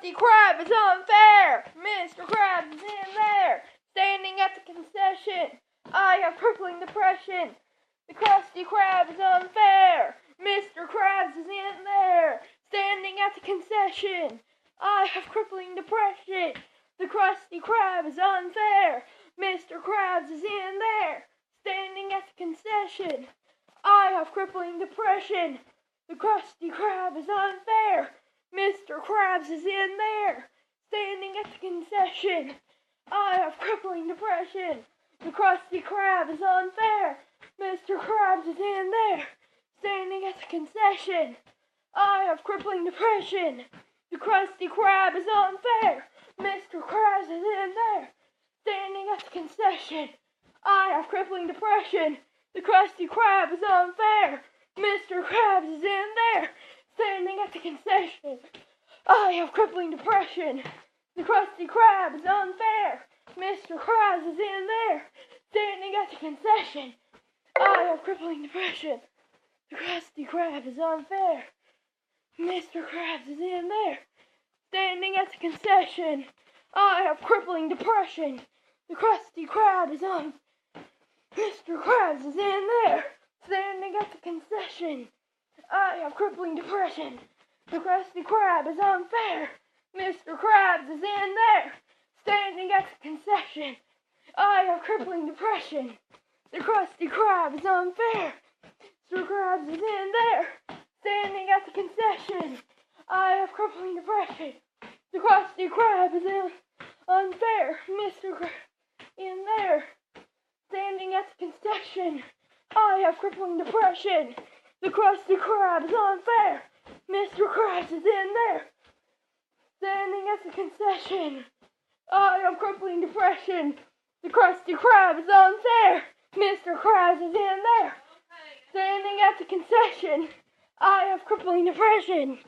Krusty Krab is unfair! Mr. Krabs is in there, standing at the concession. I have crippling depression. The Krusty Krab is unfair. Mr. Krabs is in there, standing at the concession. I have crippling depression. The Krusty Krab is unfair. Mr. Krabs is in there, standing at the concession. I have crippling depression. The Krusty Krab is unfair. Mr. Krabs is in there, standing at the concession. I have crippling depression. The Krusty Krab is unfair. Mr. Krabs is in there, standing at the concession. I have crippling depression. The Krusty Krab is unfair. Mr. Krabs is in there, standing at the concession. I have crippling depression. The Krusty Krab is unfair. Mr. Krabs is in there, standing at the concession. I have crippling depression. The Krusty Krab is unfair. Mr. Krabs is in there, standing at the concession. I have crippling depression. The Krusty Krab is unfair. Mr. Krabs is in there, standing at the concession. I have crippling depression. The Krusty Krab is on. Mr. Krabs is in there, standing at the concession. I have crippling depression. The Krusty Krab is unfair. Mr. Krabs is in there, standing at the concession. I have crippling depression. The Krusty Krab is unfair. Mr. Krabs is in there, standing at the concession. I have crippling depression. The Krusty Krab is unfair. Mr. Krabs in there, standing at the concession. I have crippling depression. The Krusty Krab is unfair. Mr. Krabs is in there, standing at the concession. I have crippling depression. The Krusty Krab is unfair. Mr. Krabs is in there, standing at the concession. I have crippling depression.